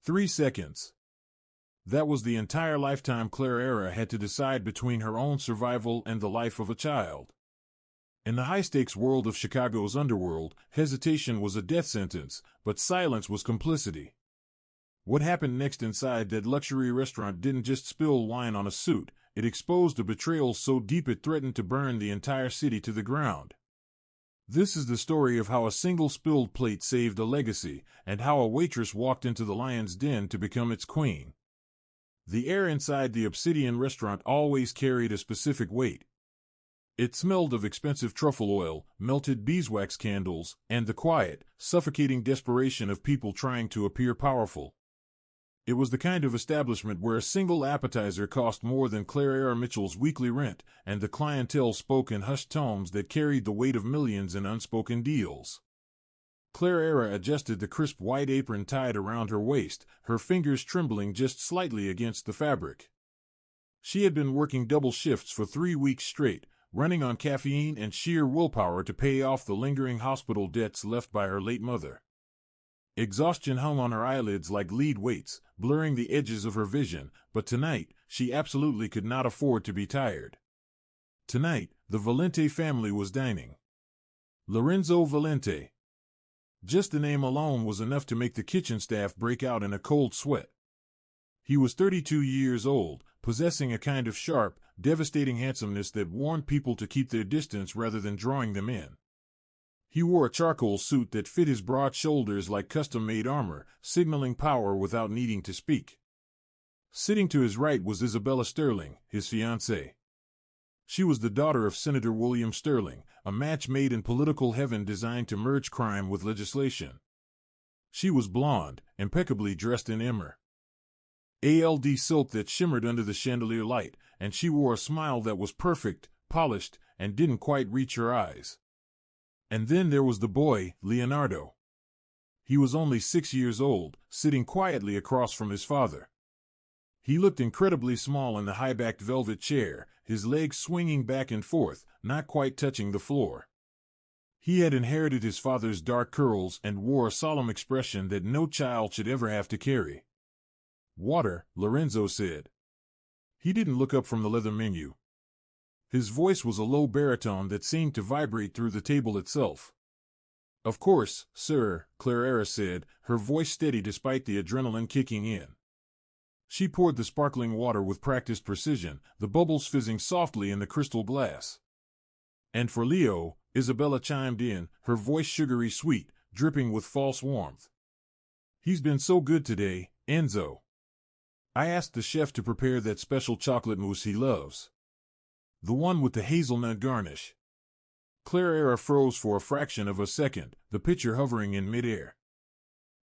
3 seconds. That was the entire lifetime Clara had to decide between her own survival and the life of a child. In the high-stakes world of Chicago's underworld, hesitation was a death sentence, but silence was complicity. What happened next inside that luxury restaurant didn't just spill wine on a suit, it exposed a betrayal so deep it threatened to burn the entire city to the ground. This is the story of how a single spilled plate saved a legacy, and how a waitress walked into the lion's den to become its queen. The air inside the Obsidian restaurant always carried a specific weight. It smelled of expensive truffle oil, melted beeswax candles, and the quiet, suffocating desperation of people trying to appear powerful. It was the kind of establishment where a single appetizer cost more than Clara Mitchell's weekly rent, and the clientele spoke in hushed tones that carried the weight of millions in unspoken deals. Clara adjusted the crisp white apron tied around her waist, her fingers trembling just slightly against the fabric. She had been working double shifts for 3 weeks straight, running on caffeine and sheer willpower to pay off the lingering hospital debts left by her late mother. Exhaustion hung on her eyelids like lead weights, blurring the edges of her vision, but tonight, she absolutely could not afford to be tired. Tonight, the Valente family was dining. Lorenzo Valente. Just the name alone was enough to make the kitchen staff break out in a cold sweat. He was 32 years old, possessing a kind of sharp, devastating handsomeness that warned people to keep their distance rather than drawing them in. He wore a charcoal suit that fit his broad shoulders like custom-made armor, signaling power without needing to speak. Sitting to his right was Isabella Sterling, his fiancée. She was the daughter of Senator William Sterling, a match made in political heaven designed to merge crime with legislation. She was blonde, impeccably dressed in ALD silk that shimmered under the chandelier light, and she wore a smile that was perfect, polished, and didn't quite reach her eyes. And then there was the boy, Leonardo. He was only 6 years old, sitting quietly across from his father. He looked incredibly small in the high-backed velvet chair, his legs swinging back and forth, not quite touching the floor. He had inherited his father's dark curls and wore a solemn expression that no child should ever have to carry. "Water," Lorenzo said. He didn't look up from the leather menu. His voice was a low baritone that seemed to vibrate through the table itself. "Of course, sir," Clara said, her voice steady despite the adrenaline kicking in. She poured the sparkling water with practiced precision, the bubbles fizzing softly in the crystal glass. "And for Leo," Isabella chimed in, her voice sugary sweet, dripping with false warmth. "He's been so good today, Enzo. I asked the chef to prepare that special chocolate mousse he loves. The one with the hazelnut garnish." Clara froze for a fraction of a second, the pitcher hovering in midair.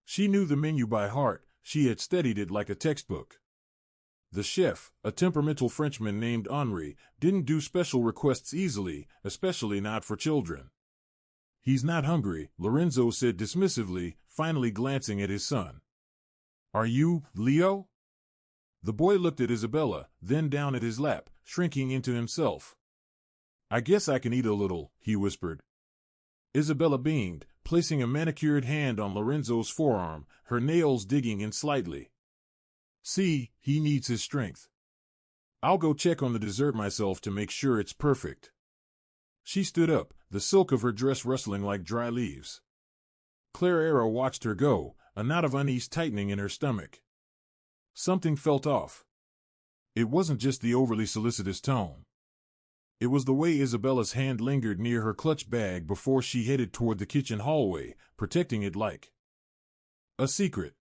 She knew the menu by heart, she had studied it like a textbook. The chef, a temperamental Frenchman named Henri, didn't do special requests easily, especially not for children. "He's not hungry," Lorenzo said dismissively, finally glancing at his son. "Are you, Leo?" The boy looked at Isabella, then down at his lap, shrinking into himself. "I guess I can eat a little," he whispered. Isabella beamed, placing a manicured hand on Lorenzo's forearm, her nails digging in slightly. "See, he needs his strength. I'll go check on the dessert myself to make sure it's perfect." She stood up, the silk of her dress rustling like dry leaves. Clara watched her go, a knot of unease tightening in her stomach. Something felt off. It wasn't just the overly solicitous tone. It was the way Isabella's hand lingered near her clutch bag before she headed toward the kitchen hallway, protecting it like a secret.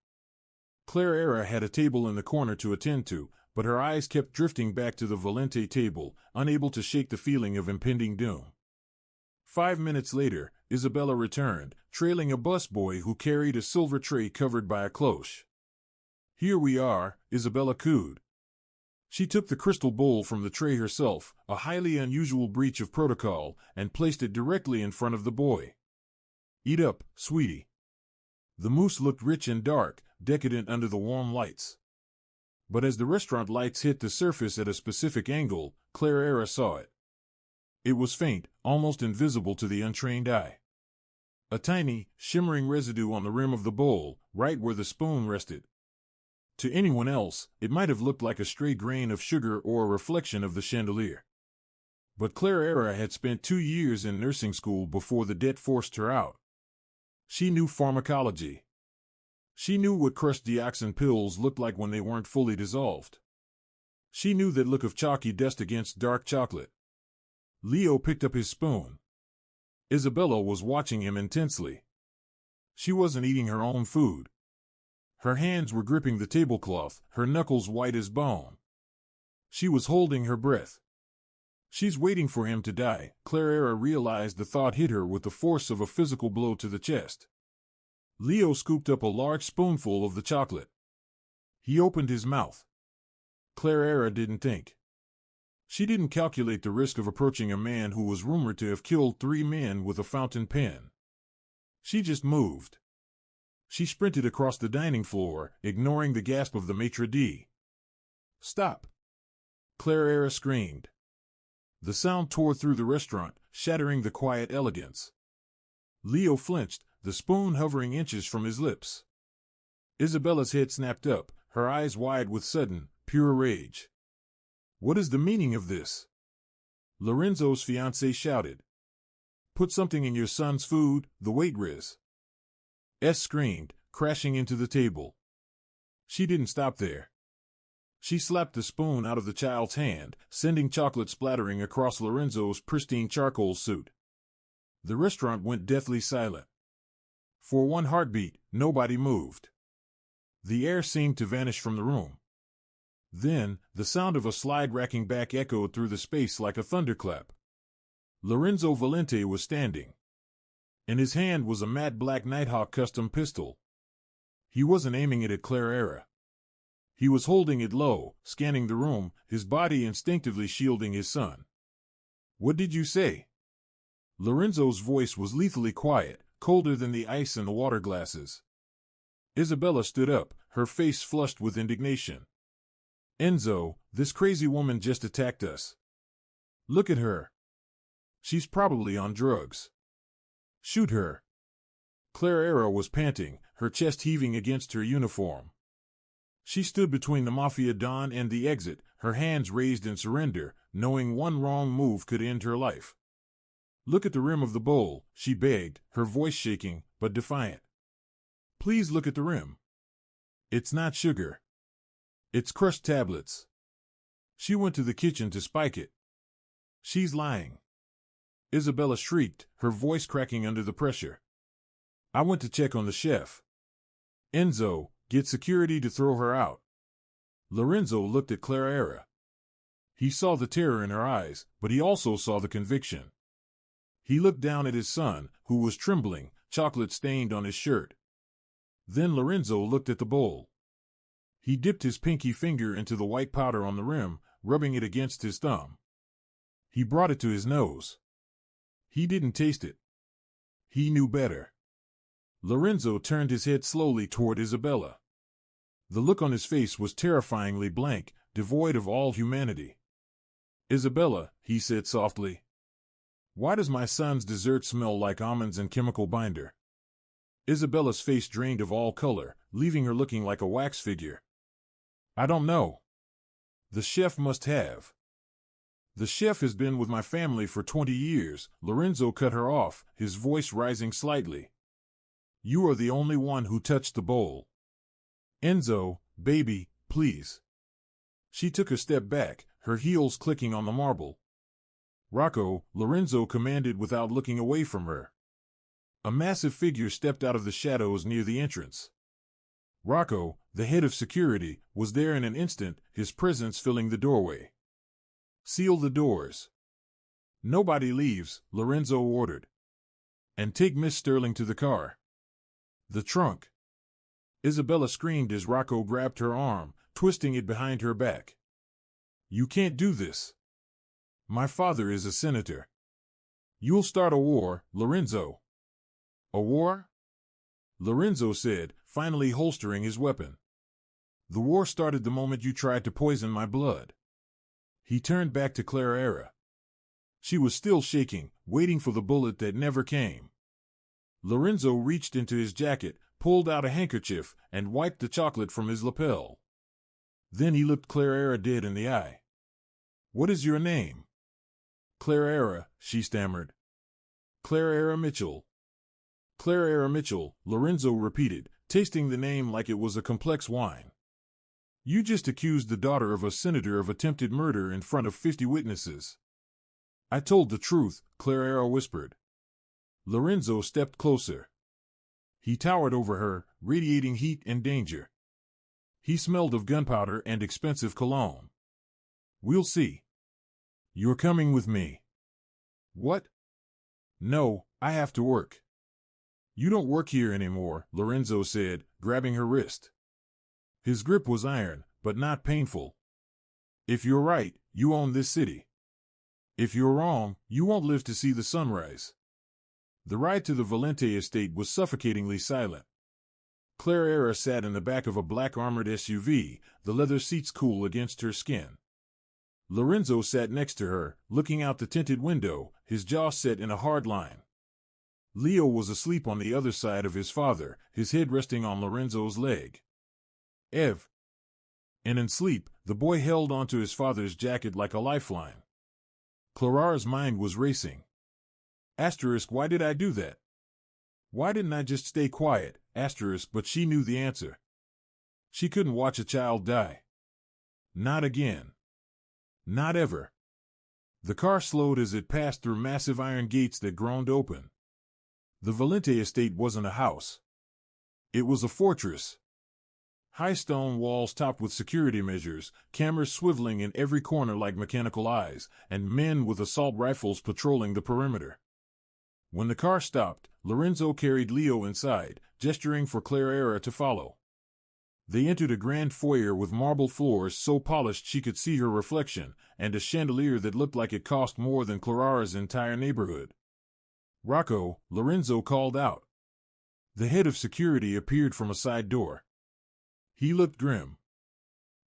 Clara had a table in the corner to attend to, but her eyes kept drifting back to the Valente table, unable to shake the feeling of impending doom. 5 minutes later, Isabella returned, trailing a busboy who carried a silver tray covered by a cloche. "Here we are," Isabella cooed. She took the crystal bowl from the tray herself, a highly unusual breach of protocol, and placed it directly in front of the boy. "Eat up, sweetie." The mousse looked rich and dark, decadent under the warm lights. But as the restaurant lights hit the surface at a specific angle, Clara saw it. It was faint, almost invisible to the untrained eye. A tiny, shimmering residue on the rim of the bowl, right where the spoon rested. To anyone else, it might have looked like a stray grain of sugar or a reflection of the chandelier. But Claire Era had spent 2 years in nursing school before the debt forced her out. She knew pharmacology. She knew what crushed dioxin pills looked like when they weren't fully dissolved. She knew that look of chalky dust against dark chocolate. Leo picked up his spoon. Isabella was watching him intensely. She wasn't eating her own food. Her hands were gripping the tablecloth, her knuckles white as bone. She was holding her breath. She's waiting for him to die. Clara realized the thought hit her with the force of a physical blow to the chest. Leo scooped up a large spoonful of the chocolate. He opened his mouth. Clara didn't think. She didn't calculate the risk of approaching a man who was rumored to have killed 3 men with a fountain pen. She just moved. She sprinted across the dining floor, ignoring the gasp of the maitre d'. "Stop!" Clara screamed. The sound tore through the restaurant, shattering the quiet elegance. Leo flinched, the spoon hovering inches from his lips. Isabella's head snapped up, her eyes wide with sudden, pure rage. "What is the meaning of this?" Lorenzo's fiancée shouted. "Put something in your son's food," the waitress screamed, crashing into the table. She didn't stop there. She slapped the spoon out of the child's hand, sending chocolate splattering across Lorenzo's pristine charcoal suit. The restaurant went deathly silent. For one heartbeat, nobody moved. The air seemed to vanish from the room. Then, the sound of a slide racking back echoed through the space like a thunderclap. Lorenzo Valente was standing. In his hand was a matte black Nighthawk custom pistol. He wasn't aiming it at Clara. He was holding it low, scanning the room, his body instinctively shielding his son. "What did you say?" Lorenzo's voice was lethally quiet, colder than the ice in the water glasses. Isabella stood up, her face flushed with indignation. "Enzo, this crazy woman just attacked us. Look at her. She's probably on drugs. Shoot her." Clara was panting, her chest heaving against her uniform. She stood between the Mafia Don and the exit, her hands raised in surrender, knowing one wrong move could end her life. "Look at the rim of the bowl," she begged, her voice shaking, but defiant. "Please look at the rim. It's not sugar. It's crushed tablets." She went to the kitchen to spike it. "She's lying." Isabella shrieked, her voice cracking under the pressure. "I went to check on the chef. Enzo, get security to throw her out." Lorenzo looked at Clara. He saw the terror in her eyes, but he also saw the conviction. He looked down at his son, who was trembling, chocolate stained on his shirt. Then Lorenzo looked at the bowl. He dipped his pinky finger into the white powder on the rim, rubbing it against his thumb. He brought it to his nose. He didn't taste it. He knew better. Lorenzo turned his head slowly toward Isabella. The look on his face was terrifyingly blank, devoid of all humanity. "Isabella," he said softly, "why does my son's dessert smell like almonds and chemical binder?" Isabella's face drained of all color, leaving her looking like a wax figure. "I don't know. The chef must have." "The chef has been with my family for 20 years, Lorenzo cut her off, his voice rising slightly. "You are the only one who touched the bowl. Enzo, baby, please." She took a step back, her heels clicking on the marble. "Rocco," Lorenzo commanded without looking away from her. A massive figure stepped out of the shadows near the entrance. Rocco, the head of security, was there in an instant, his presence filling the doorway. "Seal the doors. Nobody leaves," Lorenzo ordered. "And take Miss Sterling to the car." "The trunk." Isabella screamed as Rocco grabbed her arm, twisting it behind her back. "You can't do this. My father is a senator. You'll start a war, Lorenzo." "A war?" Lorenzo said, finally holstering his weapon. "The war started the moment you tried to poison my blood." He turned back to Clara. She was still shaking, waiting for the bullet that never came. Lorenzo reached into his jacket, pulled out a handkerchief, and wiped the chocolate from his lapel. Then he looked Clara dead in the eye. "What is your name?" "Clara," she stammered. "Clara Mitchell." "Clara Mitchell," Lorenzo repeated, tasting the name like it was a complex wine. "You just accused the daughter of a senator of attempted murder in front of 50 witnesses." "I told the truth," Clara whispered. Lorenzo stepped closer. He towered over her, radiating heat and danger. He smelled of gunpowder and expensive cologne. "We'll see." "You're coming with me." "What?" "No, I have to work." "You don't work here anymore," Lorenzo said, grabbing her wrist. His grip was iron, but not painful. "If you're right, you own this city. If you're wrong, you won't live to see the sunrise." The ride to the Valente estate was suffocatingly silent. Clara sat in the back of a black armored SUV, the leather seats cool against her skin. Lorenzo sat next to her, looking out the tinted window, his jaw set in a hard line. Leo was asleep on the other side of his father, his head resting on Lorenzo's leg. "Ev." And in sleep, the boy held onto his father's jacket like a lifeline. Clara's mind was racing. Why did I do that? Why didn't I just stay quiet? But she knew the answer. She couldn't watch a child die. Not again. Not ever. The car slowed as it passed through massive iron gates that groaned open. The Valente estate wasn't a house. It was a fortress. High stone walls topped with security measures, cameras swiveling in every corner like mechanical eyes, and men with assault rifles patrolling the perimeter. When the car stopped, Lorenzo carried Leo inside, gesturing for Clara to follow. They entered a grand foyer with marble floors so polished she could see her reflection, and a chandelier that looked like it cost more than Clara's entire neighborhood. "Rocco," Lorenzo called out. The head of security appeared from a side door. He looked grim.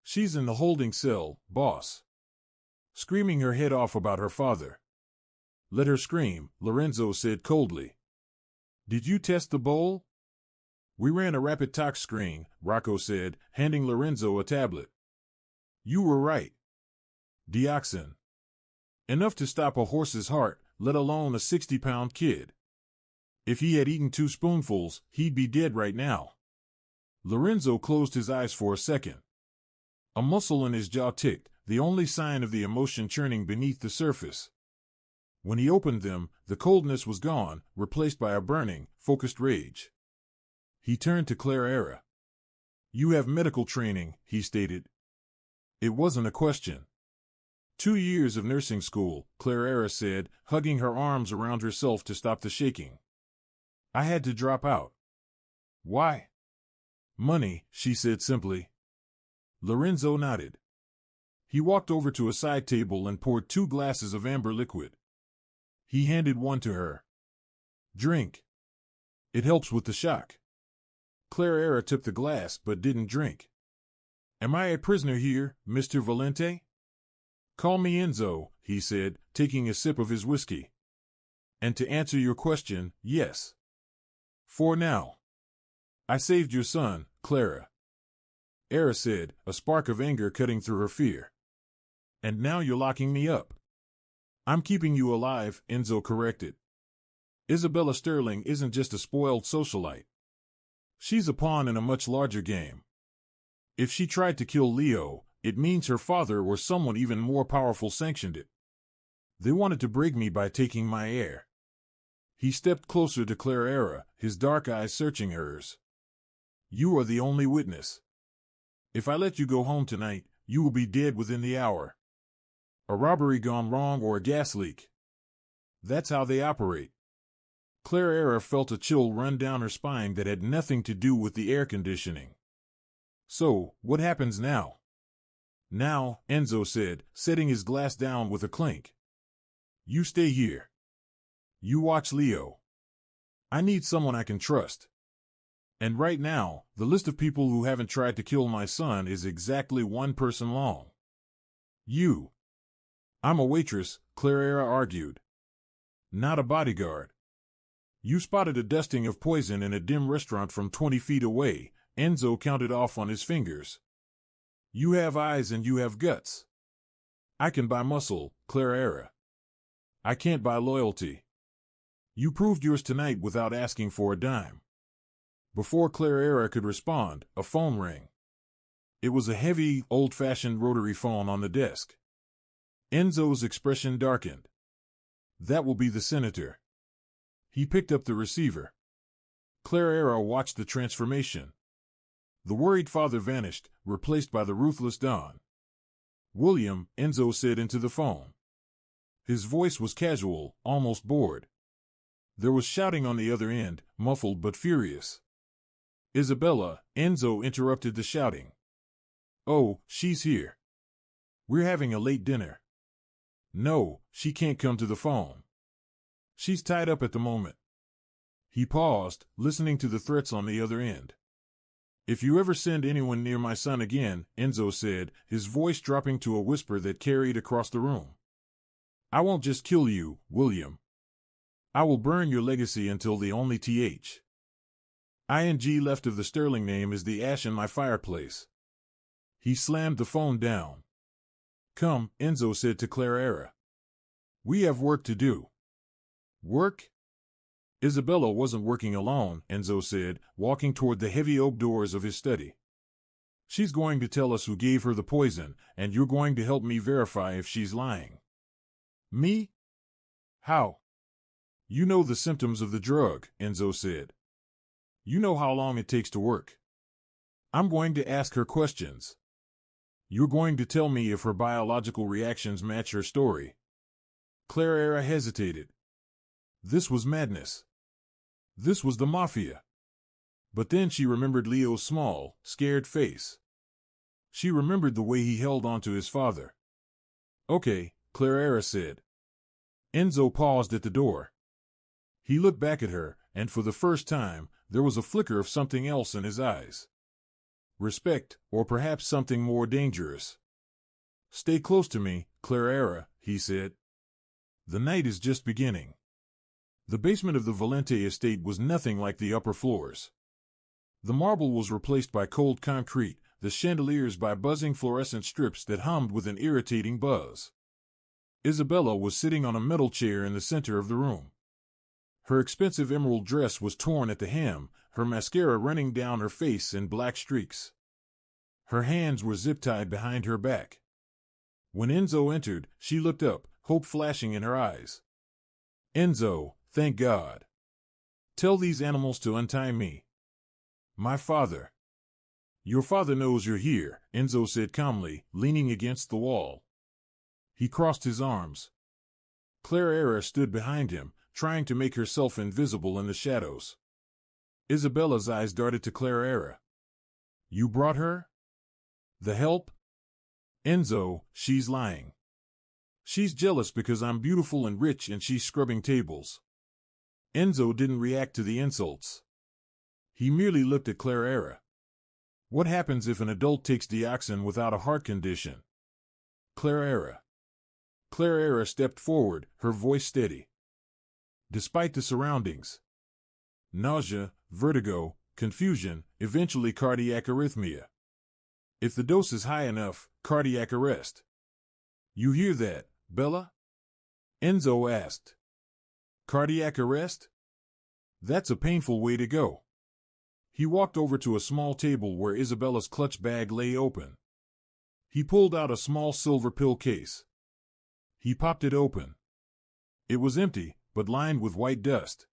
"She's in the holding cell, boss. Screaming her head off about her father." "Let her scream," Lorenzo said coldly. "Did you test the bowl?" "We ran a rapid tox screen," Rocco said, handing Lorenzo a tablet. "You were right. Dioxin. Enough to stop a horse's heart, let alone a 60-pound kid. If he had eaten 2 spoonfuls, he'd be dead right now." Lorenzo closed his eyes for a second. A muscle in his jaw ticked, the only sign of the emotion churning beneath the surface. When he opened them, the coldness was gone, replaced by a burning, focused rage. He turned to Clara. "You have medical training," he stated. It wasn't a question. 2 years of nursing school, Clara said, hugging her arms around herself to stop the shaking. "I had to drop out." "Why?" "Money," she said simply. Lorenzo nodded. He walked over to a side table and poured 2 glasses of amber liquid. He handed one to her. "Drink. It helps with the shock." Clara took the glass but didn't drink. "Am I a prisoner here, Mr. Valente?" "Call me Enzo," he said, taking a sip of his whiskey. "And to answer your question, yes. For now. I saved your son, Clara." Era said, a spark of anger cutting through her fear. "And now you're locking me up." "I'm keeping you alive," Enzo corrected. "Isabella Sterling isn't just a spoiled socialite. She's a pawn in a much larger game. If she tried to kill Leo, it means her father or someone even more powerful sanctioned it. They wanted to break me by taking my heir." He stepped closer to Clara, his dark eyes searching hers. "You are the only witness. If I let you go home tonight, you will be dead within the hour. A robbery gone wrong or a gas leak. That's how they operate." Clara felt a chill run down her spine that had nothing to do with the air conditioning. "So, what happens now?" "Now," Enzo said, setting his glass down with a clink. "You stay here. You watch Leo. I need someone I can trust. And right now, the list of people who haven't tried to kill my son is exactly 1 person long. You." "I'm a waitress," Clara argued. "Not a bodyguard. You spotted a dusting of poison in a dim restaurant from 20 feet away," Enzo counted off on his fingers. You have eyes and you have guts. I can buy muscle, Clara. I can't buy loyalty. You proved yours tonight without asking for a dime. Before Clara could respond, a phone rang. It was a heavy, old-fashioned rotary phone on the desk. Enzo's expression darkened. That will be the senator. He picked up the receiver. Clara watched the transformation. The worried father vanished, replaced by the ruthless Don. William, Enzo said into the phone. His voice was casual, almost bored. There was shouting on the other end, muffled but furious. Isabella, Enzo interrupted the shouting. Oh, she's here. We're having a late dinner. No, she can't come to the phone. She's tied up at the moment. He paused, listening to the threats on the other end. If you ever send anyone near my son again, Enzo said, his voice dropping to a whisper that carried across the room. I won't just kill you, William. I will burn your legacy until the only th. ing left of the Sterling name is the ash in my fireplace. He slammed the phone down. Come, Enzo said to Clara. We have work to do. Work? Isabella wasn't working alone, Enzo said, walking toward the heavy oak doors of his study. She's going to tell us who gave her the poison, and you're going to help me verify if she's lying. Me? How? You know the symptoms of the drug, Enzo said. You know how long it takes to work. I'm going to ask her questions. You're going to tell me if her biological reactions match her story. Clara hesitated. This was madness. This was the Mafia. But then she remembered Leo's small, scared face. She remembered the way he held on to his father. Okay, Clara said. Enzo paused at the door. He looked back at her, and for the first time, there was a flicker of something else in his eyes. Respect, or perhaps something more dangerous. Stay close to me, Clara, he said. The night is just beginning. The basement of the Valente estate was nothing like the upper floors. The marble was replaced by cold concrete, the chandeliers by buzzing fluorescent strips that hummed with an irritating buzz. Isabella was sitting on a metal chair in the center of the room. Her expensive emerald dress was torn at the hem, her mascara running down her face in black streaks. Her hands were zip-tied behind her back. When Enzo entered, she looked up, hope flashing in her eyes. Enzo, thank God. Tell these animals to untie me. My father. Your father knows you're here, Enzo said calmly, leaning against the wall. He crossed his arms. Clara stood behind him, trying to make herself invisible in the shadows. Isabella's eyes darted to Clara. You brought her? The help? Enzo, she's lying. She's jealous because I'm beautiful and rich and she's scrubbing tables. Enzo didn't react to the insults. He merely looked at Clara. What happens if an adult takes dioxin without a heart condition? Clara stepped forward, her voice steady. Despite the surroundings. Nausea, vertigo, confusion, eventually cardiac arrhythmia. If the dose is high enough, cardiac arrest. You hear that, Bella? Enzo asked. Cardiac arrest? That's a painful way to go. He walked over to a small table where Isabella's clutch bag lay open. He pulled out a small silver pill case. He popped it open. It was empty, but lined with white dust.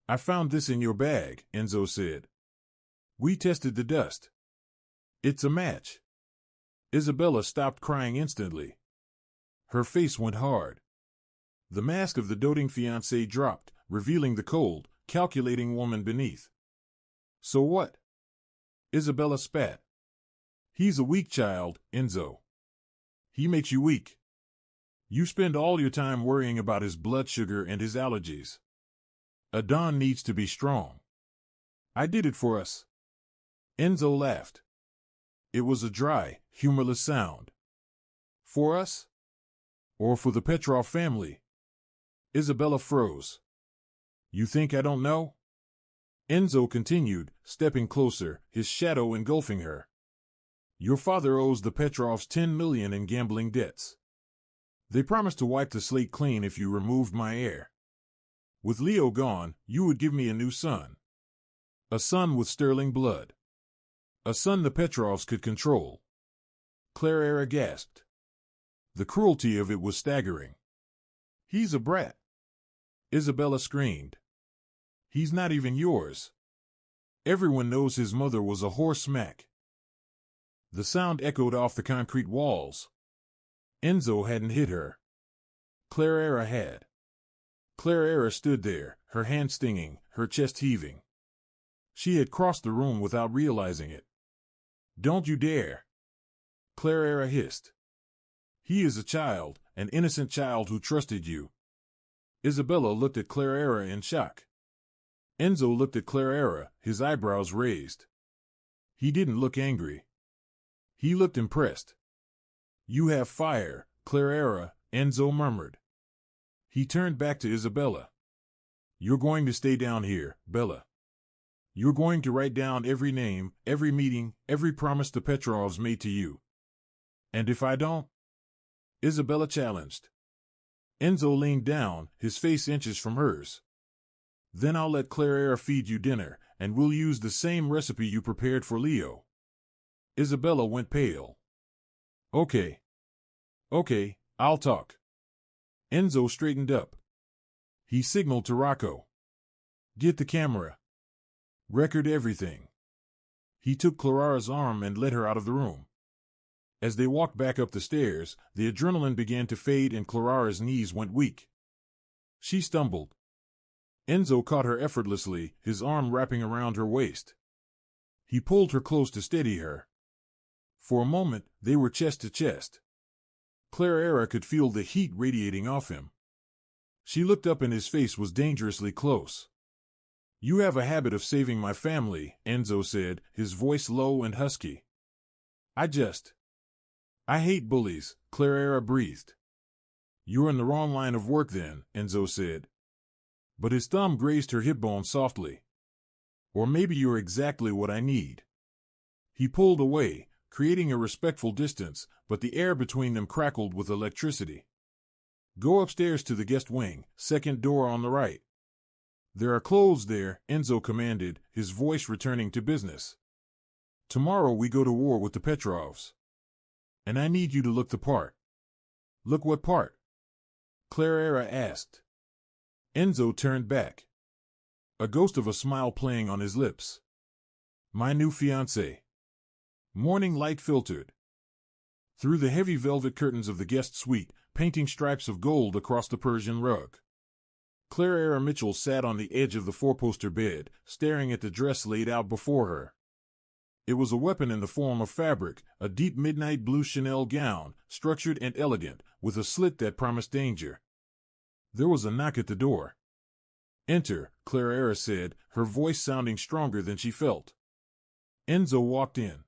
I found this in your bag, Enzo said. We tested the dust. It's a match. Isabella stopped crying instantly. Her face went hard. The mask of the doting fiancé dropped, revealing the cold, calculating woman beneath. So what? Isabella spat. He's a weak child, Enzo. He makes you weak. You spend all your time worrying about his blood sugar and his allergies. A Don needs to be strong. I did it for us. Enzo laughed. It was a dry, humorless sound. For us? Or for the Petrov family? Isabella froze. You think I don't know? Enzo continued, stepping closer, his shadow engulfing her. Your father owes the Petrovs 10 million in gambling debts. They promised to wipe the slate clean if you removed my heir. With Leo gone, you would give me a new son. A son with sterling blood. A son the Petrovs could control. Clara gasped. The cruelty of it was staggering. He's a brat. Isabella screamed. He's not even yours. Everyone knows his mother was a whore smack. The sound echoed off the concrete walls. Enzo hadn't hit her. Clara had. Clara stood there, her hand stinging, her chest heaving. She had crossed the room without realizing it. Don't you dare! Clara hissed. He is a child, an innocent child who trusted you. Isabella looked at Clara in shock. Enzo looked at Clara, his eyebrows raised. He didn't look angry. He looked impressed. You have fire, Clara, Enzo murmured. He turned back to Isabella. You're going to stay down here, Bella. You're going to write down every name, every meeting, every promise the Petrovs made to you. And if I don't? Isabella challenged. Enzo leaned down, his face inches from hers. Then I'll let Clara feed you dinner, and we'll use the same recipe you prepared for Leo. Isabella went pale. Okay, I'll talk. Enzo straightened up. He signaled to Rocco. Get the camera. Record everything. He took Clara's arm and led her out of the room. As they walked back up the stairs, the adrenaline began to fade and Clara's knees went weak. She stumbled. Enzo caught her effortlessly, his arm wrapping around her waist. He pulled her close to steady her. For a moment, they were chest to chest. Clara could feel the heat radiating off him. She looked up and his face was dangerously close. You have a habit of saving my family, Enzo said, his voice low and husky. I hate bullies, Clara breathed. You're in the wrong line of work then, Enzo said. But his thumb grazed her hip bone softly. Or maybe you're exactly what I need. He pulled away, creating a respectful distance, but the air between them crackled with electricity. Go upstairs to the guest wing, second door on the right. There are clothes there, Enzo commanded, his voice returning to business. Tomorrow we go to war with the Petrovs. And I need you to look the part. Look what part? Clara asked. Enzo turned back. A ghost of a smile playing on his lips. My new fiancé. Morning light filtered through the heavy velvet curtains of the guest suite, painting stripes of gold across the Persian rug. Clara Mitchell sat on the edge of the four-poster bed, staring at the dress laid out before her. It was a weapon in the form of fabric, a deep midnight blue Chanel gown, structured and elegant, with a slit that promised danger. There was a knock at the door. Enter, Clara said, her voice sounding stronger than she felt. Enzo walked in.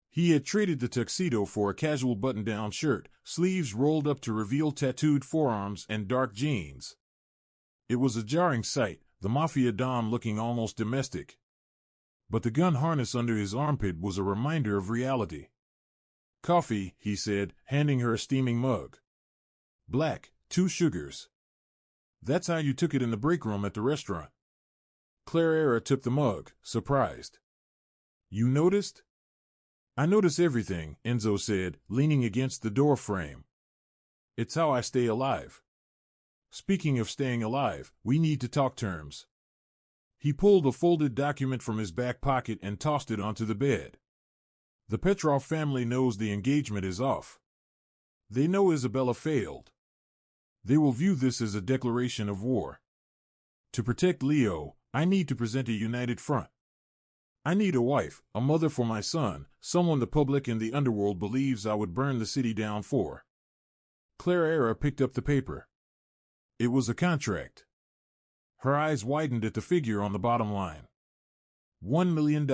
He had traded the tuxedo for a casual button-down shirt, sleeves rolled up to reveal tattooed forearms and dark jeans. It was a jarring sight, the Mafia Don looking almost domestic. But the gun harness under his armpit was a reminder of reality. Coffee, he said, handing her a steaming mug. Black, 2 sugars. That's how you took it in the break room at the restaurant. Clara took the mug, surprised. You noticed? I notice everything, Enzo said, leaning against the door frame. It's how I stay alive. Speaking of staying alive, we need to talk terms. He pulled a folded document from his back pocket and tossed it onto the bed. The Petrov family knows the engagement is off. They know Isabella failed. They will view this as a declaration of war. To protect Leo, I need to present a united front. I need a wife, a mother for my son, someone the public and the underworld believes I would burn the city down for. Clara picked up the paper. It was a contract. Her eyes widened at the figure on the bottom line. $1 million.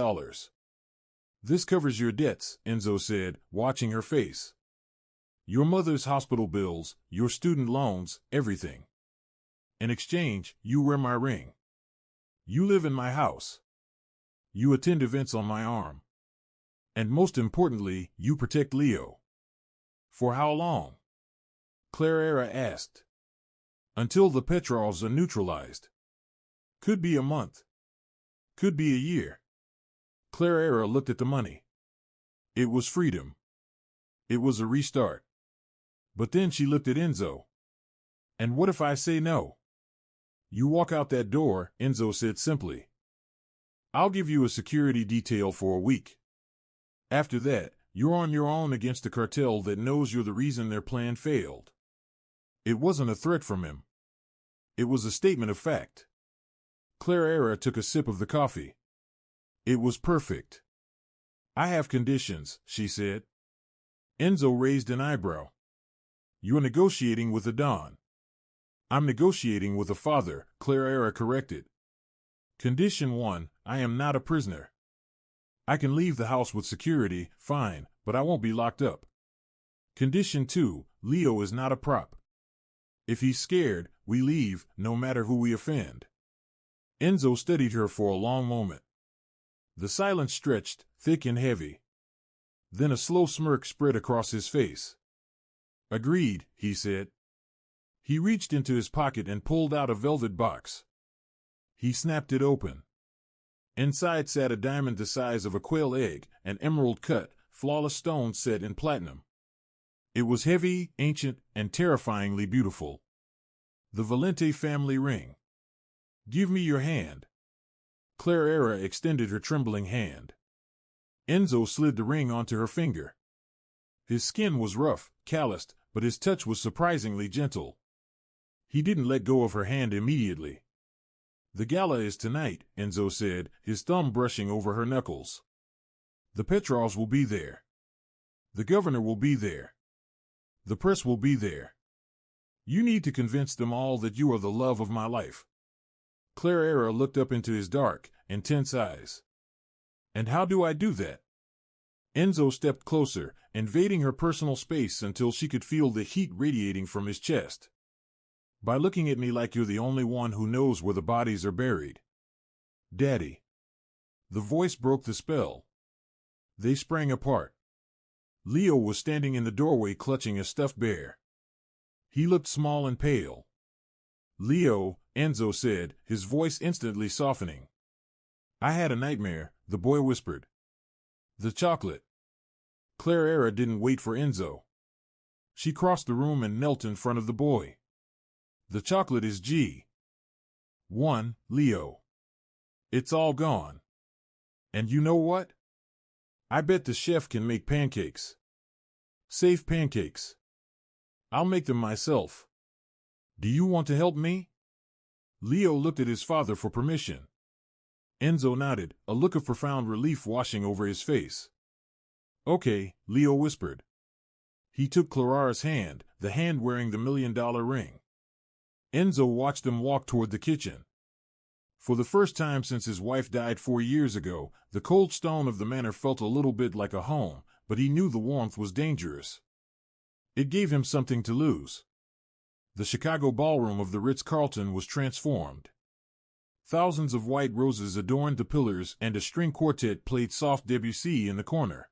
This covers your debts, Enzo said, watching her face. Your mother's hospital bills, your student loans, everything. In exchange, you wear my ring. You live in my house. You attend events on my arm. And most importantly, you protect Leo. For how long? Claire Era asked. Until the Petrovs are neutralized. Could be a month. Could be a year. Claire Era looked at the money. It was freedom. It was a restart. But then she looked at Enzo. And what if I say no? You walk out that door, Enzo said simply. I'll give you a security detail for a week. After that, you're on your own against a cartel that knows you're the reason their plan failed. It wasn't a threat from him. It was a statement of fact. Claire Era took a sip of the coffee. It was perfect. I have conditions, she said. Enzo raised an eyebrow. You're negotiating with a Don. I'm negotiating with a father, Claire Era corrected. Condition 1, I am not a prisoner. I can leave the house with security, fine, but I won't be locked up. Condition 2, Leo is not a prop. If he's scared, we leave, no matter who we offend. Enzo studied her for a long moment. The silence stretched, thick and heavy. Then a slow smirk spread across his face. Agreed, he said. He reached into his pocket and pulled out a velvet box. He snapped it open. Inside sat a diamond the size of a quail egg, an emerald-cut, flawless stone set in platinum. It was heavy, ancient, and terrifyingly beautiful. The Valente family ring. Give me your hand. Claire Era extended her trembling hand. Enzo slid the ring onto her finger. His skin was rough, calloused, but his touch was surprisingly gentle. He didn't let go of her hand immediately. The gala is tonight, Enzo said, his thumb brushing over her knuckles. The Petrovs will be there. The governor will be there. The press will be there. You need to convince them all that you are the love of my life. Claire Era looked up into his dark, intense eyes. And how do I do that? Enzo stepped closer, invading her personal space until she could feel the heat radiating from his chest. By looking at me like you're the only one who knows where the bodies are buried. Daddy. The voice broke the spell. They sprang apart. Leo was standing in the doorway clutching a stuffed bear. He looked small and pale. Leo, Enzo said, his voice instantly softening. I had a nightmare, the boy whispered. The chocolate. Claire Era didn't wait for Enzo. She crossed the room and knelt in front of the boy. The chocolate is G1, Leo. It's all gone. And you know what? I bet the chef can make pancakes. Safe pancakes. I'll make them myself. Do you want to help me? Leo looked at his father for permission. Enzo nodded, a look of profound relief washing over his face. Okay, Leo whispered. He took Clara's hand, the hand wearing the $1 million ring. Enzo watched them walk toward the kitchen. For the first time since his wife died 4 years ago, the cold stone of the manor felt a little bit like a home, but he knew the warmth was dangerous. It gave him something to lose. The Chicago ballroom of the Ritz-Carlton was transformed. Thousands of white roses adorned the pillars and a string quartet played soft Debussy in the corner.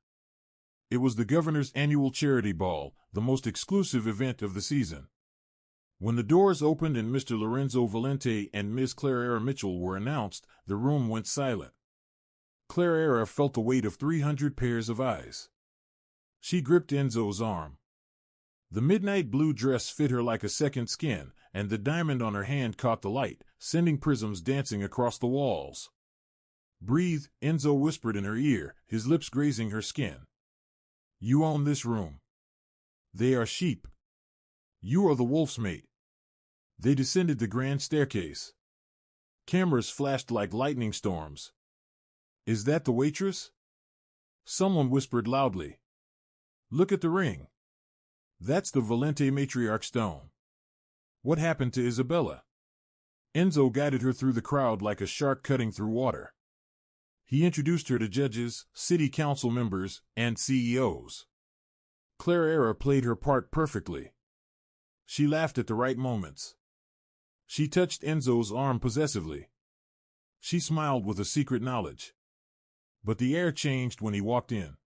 It was the governor's annual charity ball, the most exclusive event of the season. When the doors opened and Mr. Lorenzo Valente and Ms. Claire Era Mitchell were announced, the room went silent. Claire Era felt the weight of 300 pairs of eyes. She gripped Enzo's arm. The midnight blue dress fit her like a second skin, and the diamond on her hand caught the light, sending prisms dancing across the walls. Breathe, Enzo whispered in her ear, his lips grazing her skin. You own this room. They are sheep. You are the wolf's mate. They descended the grand staircase. Cameras flashed like lightning storms. Is that the waitress? Someone whispered loudly. Look at the ring. That's the Valente matriarch stone. What happened to Isabella? Enzo guided her through the crowd like a shark cutting through water. He introduced her to judges, city council members, and CEOs. Claire Era played her part perfectly. She laughed at the right moments. She touched Enzo's arm possessively. She smiled with a secret knowledge. But the air changed when he walked in.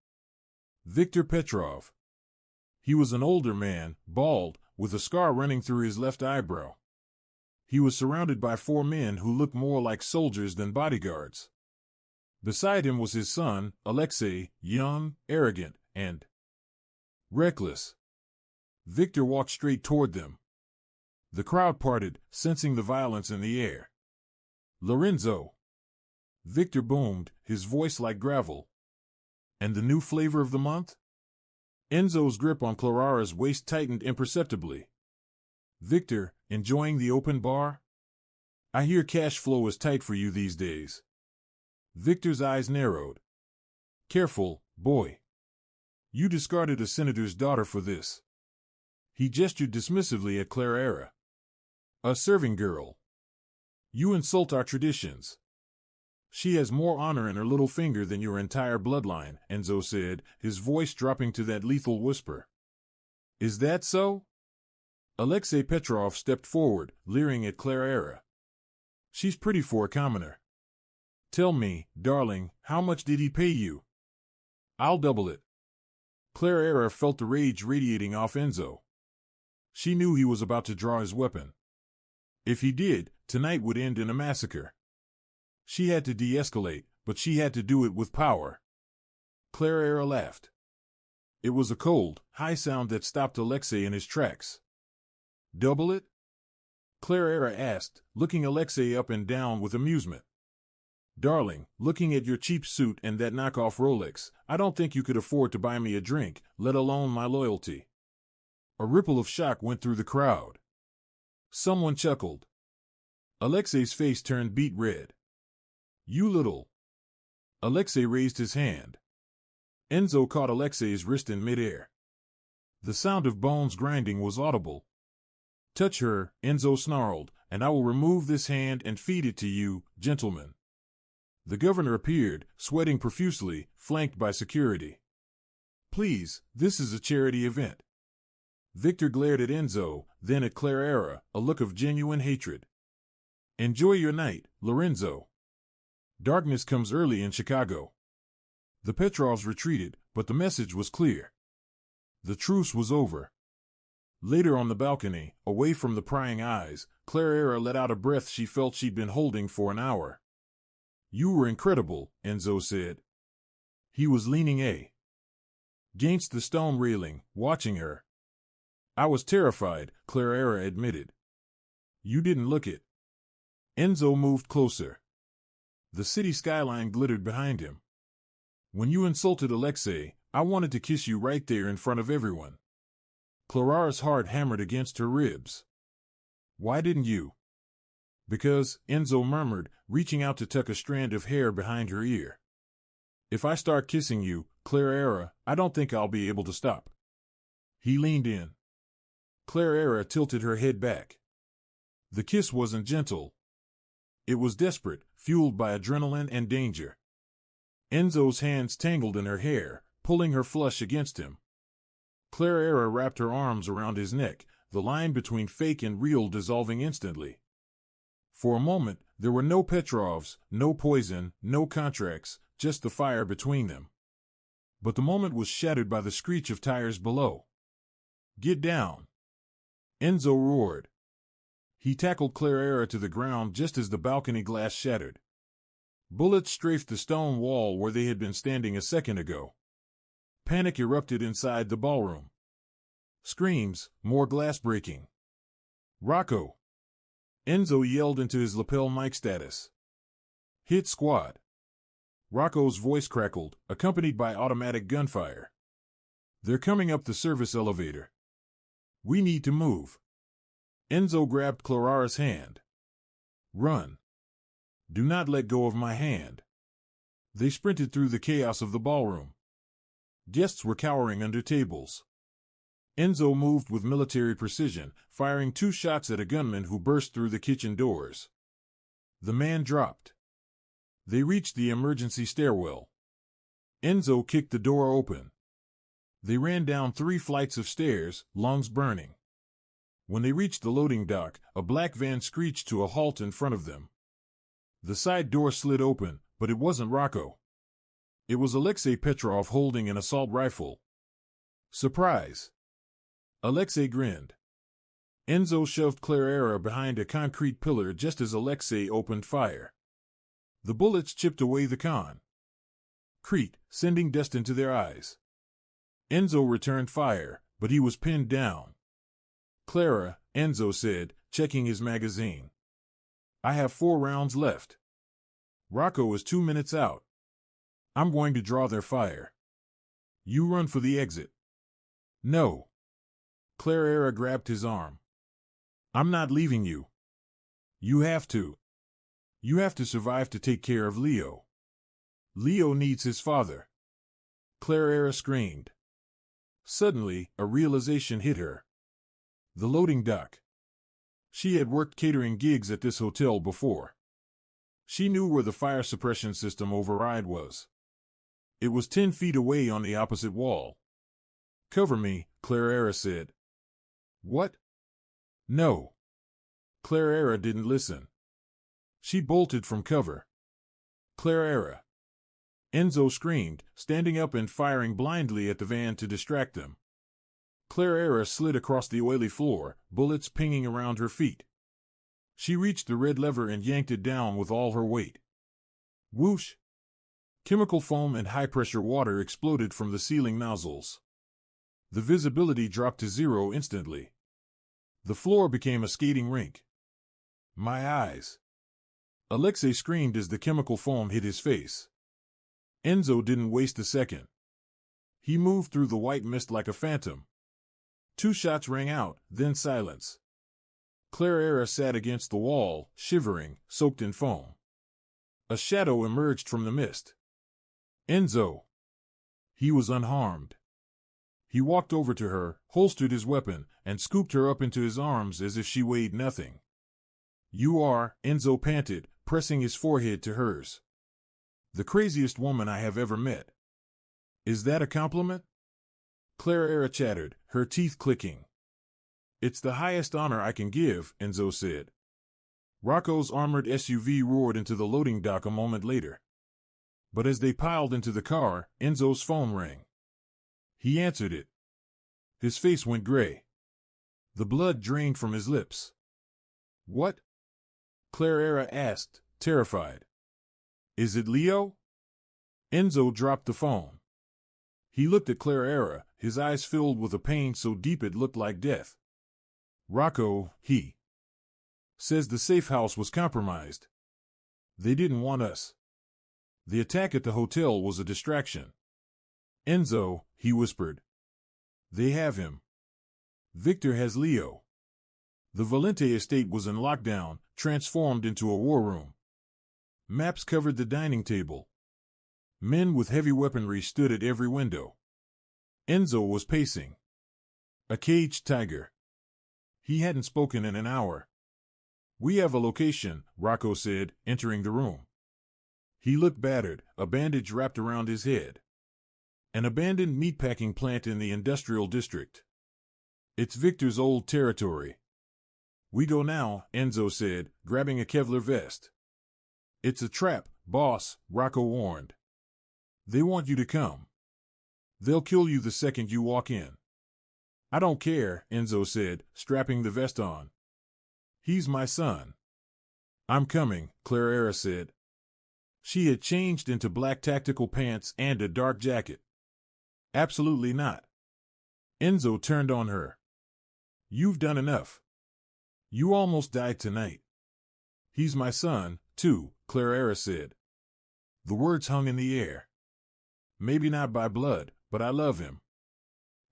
Viktor Petrov. He was an older man, bald, with a scar running through his left eyebrow. He was surrounded by 4 men who looked more like soldiers than bodyguards. Beside him was his son, Alexei, young, arrogant, and reckless. Viktor walked straight toward them. The crowd parted, sensing the violence in the air. Lorenzo. Viktor boomed, his voice like gravel. And the new flavor of the month? Enzo's grip on Clarara's waist tightened imperceptibly. Viktor, enjoying the open bar? I hear cash flow is tight for you these days. Viktor's eyes narrowed. Careful, boy. You discarded a senator's daughter for this. He gestured dismissively at Clarara. A serving girl. You insult our traditions. She has more honor in her little finger than your entire bloodline, Enzo said, his voice dropping to that lethal whisper. Is that so? Alexei Petrov stepped forward, leering at Clarara. She's pretty for a commoner. Tell me, darling, how much did he pay you? I'll double it. Clarara felt the rage radiating off Enzo. She knew he was about to draw his weapon. If he did, tonight would end in a massacre. She had to de-escalate, but she had to do it with power. Clarara laughed. It was a cold, high sound that stopped Alexei in his tracks. Double it? Clarara asked, looking Alexei up and down with amusement. Darling, looking at your cheap suit and that knockoff Rolex, I don't think you could afford to buy me a drink, let alone my loyalty. A ripple of shock went through the crowd. Someone chuckled. Alexei's face turned beet red. You little. Alexei raised his hand. Enzo caught Alexei's wrist in midair. The sound of bones grinding was audible. Touch her, Enzo snarled, and I will remove this hand and feed it to you, gentlemen. The governor appeared, sweating profusely, flanked by security. Please, this is a charity event. Viktor glared at Enzo, then at Clarara, a look of genuine hatred. Enjoy your night, Lorenzo. Darkness comes early in Chicago. The Petrovs retreated, but the message was clear. The truce was over. Later on the balcony, away from the prying eyes, Clarara let out a breath she felt she'd been holding for an hour. You were incredible, Enzo said. He was leaning against the stone railing, watching her. I was terrified, Clarara admitted. You didn't look it. Enzo moved closer. The city skyline glittered behind him. When you insulted Alexei, I wanted to kiss you right there in front of everyone. Clarara's heart hammered against her ribs. Why didn't you? Because, Enzo murmured, reaching out to tuck a strand of hair behind her ear. If I start kissing you, Clarara, I don't think I'll be able to stop. He leaned in. Clarara tilted her head back. The kiss wasn't gentle. It was desperate, fueled by adrenaline and danger. Enzo's hands tangled in her hair, pulling her flush against him. Clarara wrapped her arms around his neck, the line between fake and real dissolving instantly. For a moment, there were no Petrovs, no poison, no contracts, just the fire between them. But the moment was shattered by the screech of tires below. Get down! Enzo roared. He tackled Clarara to the ground just as the balcony glass shattered. Bullets strafed the stone wall where they had been standing a second ago. Panic erupted inside the ballroom. Screams, more glass breaking. Rocco! Enzo yelled into his lapel mic status. Hit squad. Rocco's voice crackled, accompanied by automatic gunfire. They're coming up the service elevator. We need to move. Enzo grabbed Clarara's hand. Run. Do not let go of my hand. They sprinted through the chaos of the ballroom. Guests were cowering under tables. Enzo moved with military precision, firing 2 shots at a gunman who burst through the kitchen doors. The man dropped. They reached the emergency stairwell. Enzo kicked the door open. They ran down 3 flights of stairs, lungs burning. When they reached the loading dock, a black van screeched to a halt in front of them. The side door slid open, but it wasn't Rocco. It was Alexei Petrov holding an assault rifle. Surprise. Alexei grinned. Enzo shoved Claire behind a concrete pillar just as Alexei opened fire. The bullets chipped away the concrete, sending dust into their eyes. Enzo returned fire, but he was pinned down. Clara, Enzo said, checking his magazine. I have 4 rounds left. Rocco is 2 minutes out. I'm going to draw their fire. You run for the exit. No. Clara grabbed his arm. I'm not leaving you. You have to. You have to survive to take care of Leo. Leo needs his father. Clara screamed. Suddenly, a realization hit her. The loading dock. She had worked catering gigs at this hotel before. She knew where the fire suppression system override was. It was 10 feet away on the opposite wall. Cover me, Clara said. What? No. Clara didn't listen. She bolted from cover. Clara. Enzo screamed, standing up and firing blindly at the van to distract them. Clara slid across the oily floor, bullets pinging around her feet. She reached the red lever and yanked it down with all her weight. Whoosh! Chemical foam and high-pressure water exploded from the ceiling nozzles. The visibility dropped to 0 instantly. The floor became a skating rink. My eyes! Alexei screamed as the chemical foam hit his face. Enzo didn't waste a second. He moved through the white mist like a phantom. 2 shots rang out, then silence. Clara sat against the wall, shivering, soaked in foam. A shadow emerged from the mist. Enzo. He was unharmed. He walked over to her, holstered his weapon, and scooped her up into his arms as if she weighed nothing. You are, Enzo panted, pressing his forehead to hers. The craziest woman I have ever met. Is that a compliment? Clara chattered, her teeth clicking. It's the highest honor I can give, Enzo said. Rocco's armored SUV roared into the loading dock a moment later. But as they piled into the car, Enzo's phone rang. He answered it. His face went gray. The blood drained from his lips. What? Clara asked, terrified. Is it Leo? Enzo dropped the phone. He looked at Clara, his eyes filled with a pain so deep it looked like death. Rocco, he says the safe house was compromised. They didn't want us. The attack at the hotel was a distraction. Enzo, he whispered. They have him. Victor has Leo. The Valente estate was in lockdown, transformed into a war room. Maps covered the dining table. Men with heavy weaponry stood at every window. Enzo was pacing. A caged tiger. He hadn't spoken in an hour. We have a location, Rocco said, entering the room. He looked battered, a bandage wrapped around his head. An abandoned meatpacking plant in the industrial district. It's Victor's old territory. We go now, Enzo said, grabbing a Kevlar vest. It's a trap, boss, Rocco warned. They want you to come. They'll kill you the second you walk in. I don't care, Enzo said, strapping the vest on. He's my son. I'm coming, Clara said. She had changed into black tactical pants and a dark jacket. Absolutely not. Enzo turned on her. You've done enough. You almost died tonight. He's my son, too, Clara said. The words hung in the air. Maybe not by blood, but I love him.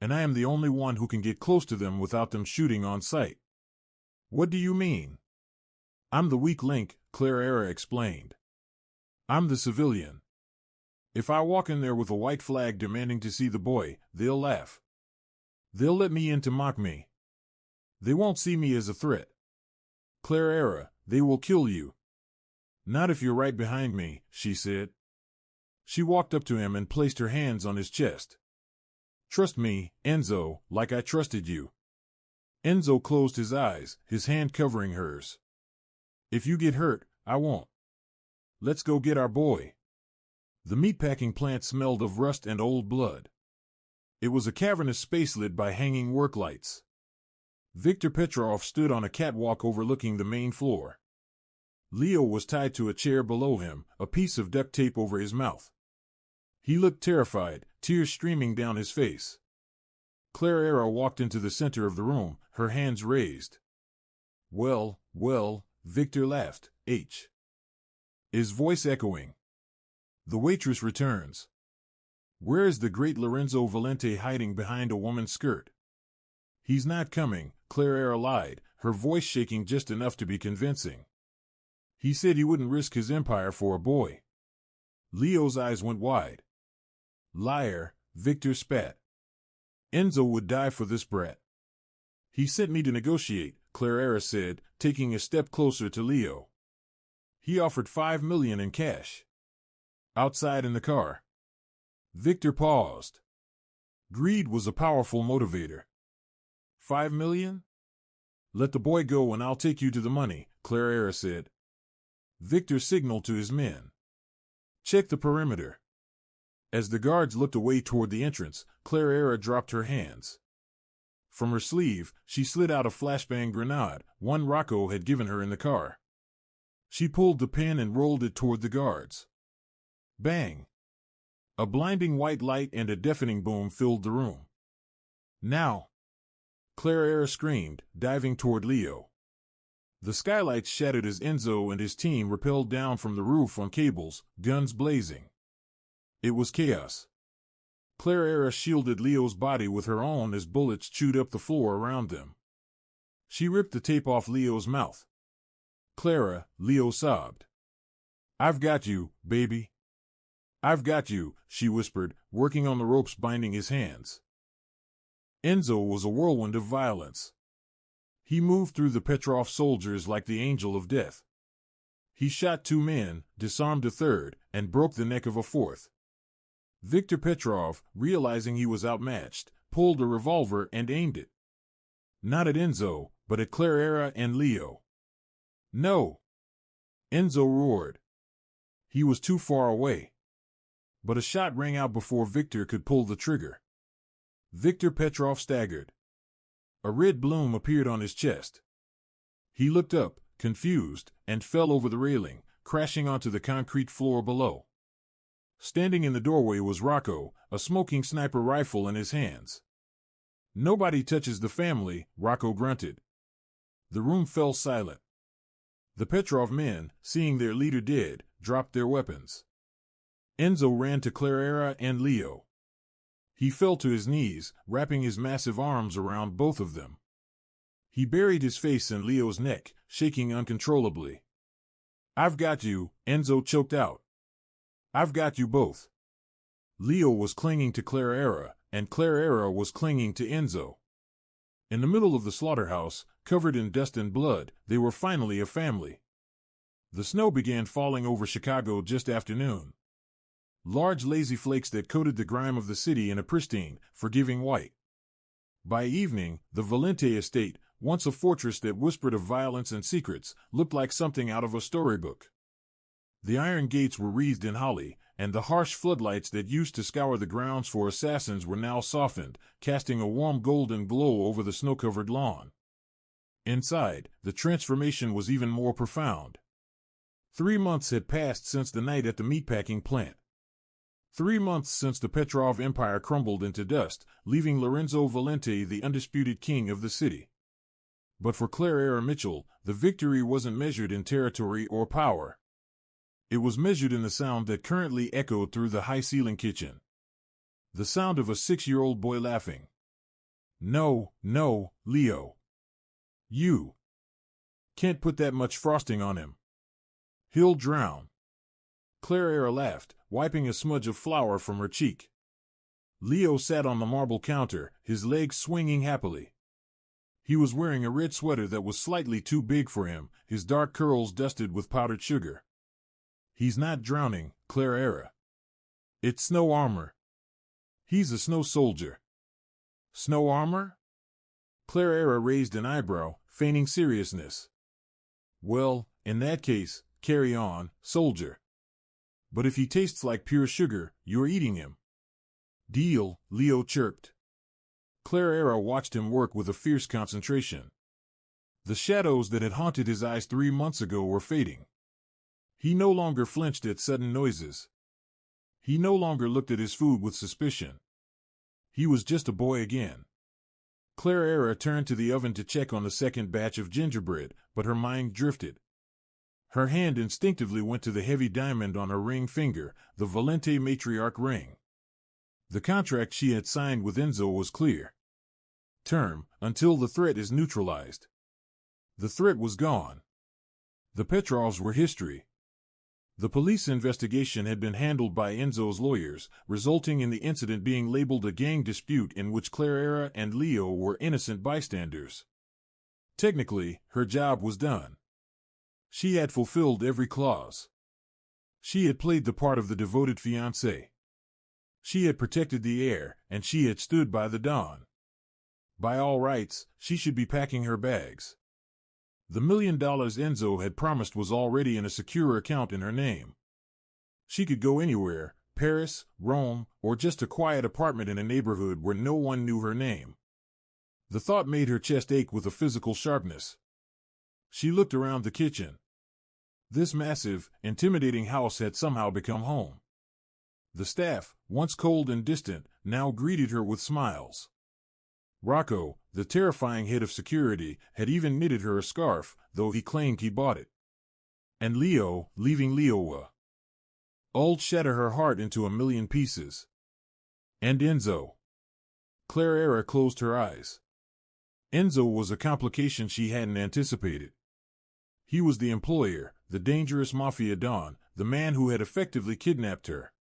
And I am the only one who can get close to them without them shooting on sight. What do you mean? I'm the weak link, Clara explained. I'm the civilian. If I walk in there with a white flag demanding to see the boy, they'll laugh. They'll let me in to mock me. They won't see me as a threat. Clara, they will kill you. Not if you're right behind me, she said. She walked up to him and placed her hands on his chest. Trust me, Enzo, like I trusted you. Enzo closed his eyes, his hand covering hers. If you get hurt, I won't. Let's go get our boy. The meatpacking plant smelled of rust and old blood. It was a cavernous space lit by hanging work lights. Viktor Petrov stood on a catwalk overlooking the main floor. Leo was tied to a chair below him, a piece of duct tape over his mouth. He looked terrified, tears streaming down his face. Clara walked into the center of the room, her hands raised. Well, Victor laughed, his voice echoing. The waitress returns. Where is the great Lorenzo Valente hiding behind a woman's skirt? He's not coming, Clara lied, her voice shaking just enough to be convincing. He said he wouldn't risk his empire for a boy. Leo's eyes went wide. Liar, Victor spat. Enzo would die for this brat. He sent me to negotiate, Clara said, taking a step closer to Leo. He offered $5 million in cash. Outside in the car. Victor paused. Greed was a powerful motivator. $5 million? Let the boy go and I'll take you to the money, Clara said. Victor signaled to his men. Check the perimeter. As the guards looked away toward the entrance, Clara dropped her hands. From her sleeve, she slid out a flashbang grenade, one Rocco had given her in the car. She pulled the pin and rolled it toward the guards. Bang! A blinding white light and a deafening boom filled the room. Now! Clara screamed, diving toward Leo. The skylights shattered as Enzo and his team rappelled down from the roof on cables, guns blazing. It was chaos. Clara shielded Leo's body with her own as bullets chewed up the floor around them. She ripped the tape off Leo's mouth. Clara, Leo sobbed. I've got you, baby. I've got you, she whispered, working on the ropes binding his hands. Enzo was a whirlwind of violence. He moved through the Petrov soldiers like the angel of death. He shot 2 men, disarmed a third, and broke the neck of a fourth. Viktor Petrov, realizing he was outmatched, pulled a revolver and aimed it. Not at Enzo, but at Clara and Leo. No! Enzo roared. He was too far away. But a shot rang out before Victor could pull the trigger. Viktor Petrov staggered. A red bloom appeared on his chest. He looked up, confused, and fell over the railing, crashing onto the concrete floor below. Standing in the doorway was Rocco, a smoking sniper rifle in his hands. Nobody touches the family, Rocco grunted. The room fell silent. The Petrov men, seeing their leader dead, dropped their weapons. Enzo ran to Clara and Leo. He fell to his knees, wrapping his massive arms around both of them. He buried his face in Leo's neck, shaking uncontrollably. I've got you, Enzo choked out. I've got you both. Leo was clinging to Clara, and Clara was clinging to Enzo. In the middle of the slaughterhouse, covered in dust and blood, they were finally a family. The snow began falling over Chicago just after noon. Large lazy flakes that coated the grime of the city in a pristine, forgiving white. By evening, the Valente estate, once a fortress that whispered of violence and secrets, looked like something out of a storybook. The iron gates were wreathed in holly, and the harsh floodlights that used to scour the grounds for assassins were now softened, casting a warm golden glow over the snow-covered lawn. Inside, the transformation was even more profound. 3 months had passed since the night at the meatpacking plant. 3 months since the Petrov Empire crumbled into dust, leaving Lorenzo Valente the undisputed king of the city. But for Clara Mitchell, the victory wasn't measured in territory or power. It was measured in the sound that currently echoed through the high-ceiling kitchen. The sound of a 6-year-old boy laughing. No, Leo. You can't put that much frosting on him. He'll drown. Clara laughed, wiping a smudge of flour from her cheek. Leo sat on the marble counter, his legs swinging happily. He was wearing a red sweater that was slightly too big for him, his dark curls dusted with powdered sugar. He's not drowning, Clara. It's snow armor. He's a snow soldier. Snow armor? Clara raised an eyebrow, feigning seriousness. Well, in that case, carry on, soldier. But if he tastes like pure sugar, you're eating him. Deal, Leo chirped. Claire Era watched him work with a fierce concentration. The shadows that had haunted his eyes 3 months ago were fading. He no longer flinched at sudden noises. He no longer looked at his food with suspicion. He was just a boy again. Claire Era turned to the oven to check on the second batch of gingerbread, but her mind drifted. Her hand instinctively went to the heavy diamond on her ring finger, the Valente matriarch ring. The contract she had signed with Enzo was clear. Term, until the threat is neutralized. The threat was gone. The Petrovs were history. The police investigation had been handled by Enzo's lawyers, resulting in the incident being labeled a gang dispute in which Claire Era and Leo were innocent bystanders. Technically, her job was done. She had fulfilled every clause. She had played the part of the devoted fiancée. She had protected the heir, and she had stood by the Don. By all rights, she should be packing her bags. The $1 million Enzo had promised was already in a secure account in her name. She could go anywhere, Paris, Rome, or just a quiet apartment in a neighborhood where no one knew her name. The thought made her chest ache with a physical sharpness. She looked around the kitchen. This massive, intimidating house had somehow become home. The staff, once cold and distant, now greeted her with smiles. Rocco, the terrifying head of security, had even knitted her a scarf, though he claimed he bought it. And Leo, leaving Leowa. Old shatter her heart into a million pieces. And Enzo. Claire Era closed her eyes. Enzo was a complication she hadn't anticipated. He was the employer, the dangerous Mafia Don, the man who had effectively kidnapped her.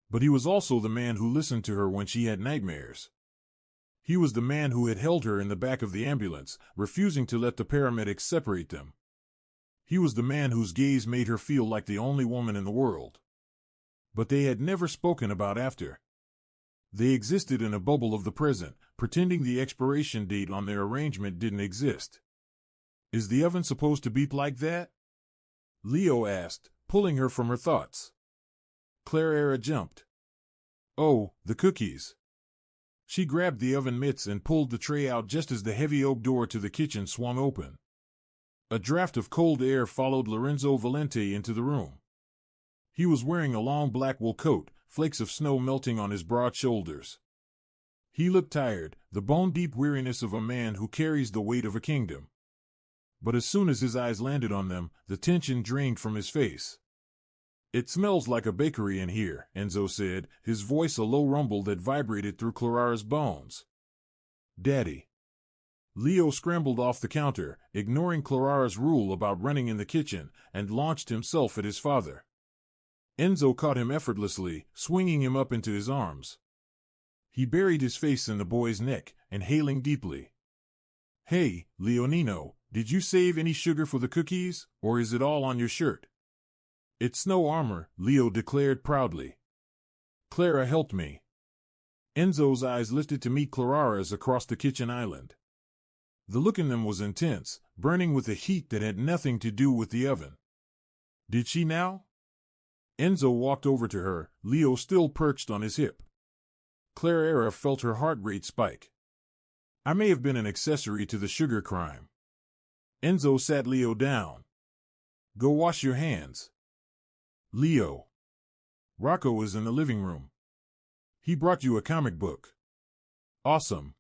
But he was also the man who listened to her when she had nightmares. He was the man who had held her in the back of the ambulance, refusing to let the paramedics separate them. He was the man whose gaze made her feel like the only woman in the world. But they had never spoken about after. They existed in a bubble of the present, pretending the expiration date on their arrangement didn't exist. Is the oven supposed to beep like that? Leo asked, pulling her from her thoughts. Claire Era jumped. Oh, the cookies. She grabbed the oven mitts and pulled the tray out just as the heavy oak door to the kitchen swung open. A draft of cold air followed Lorenzo Valente into the room. He was wearing a long black wool coat, flakes of snow melting on his broad shoulders. He looked tired, the bone-deep weariness of a man who carries the weight of a kingdom. But as soon as his eyes landed on them, the tension drained from his face. It smells like a bakery in here, Enzo said, his voice a low rumble that vibrated through Clarara's bones. Daddy. Leo scrambled off the counter, ignoring Clarara's rule about running in the kitchen, and launched himself at his father. Enzo caught him effortlessly, swinging him up into his arms. He buried his face in the boy's neck, inhaling deeply. Hey, Leonino, did you save any sugar for the cookies, or is it all on your shirt? It's snow armor, Leo declared proudly. Clara helped me. Enzo's eyes lifted to meet Clarara's across the kitchen island. The look in them was intense, burning with a heat that had nothing to do with the oven. Did she now? Enzo walked over to her, Leo still perched on his hip. Claire Era felt her heart rate spike. I may have been an accessory to the sugar crime. Enzo sat Leo down. Go wash your hands. Leo. Rocco is in the living room. He brought you a comic book. Awesome.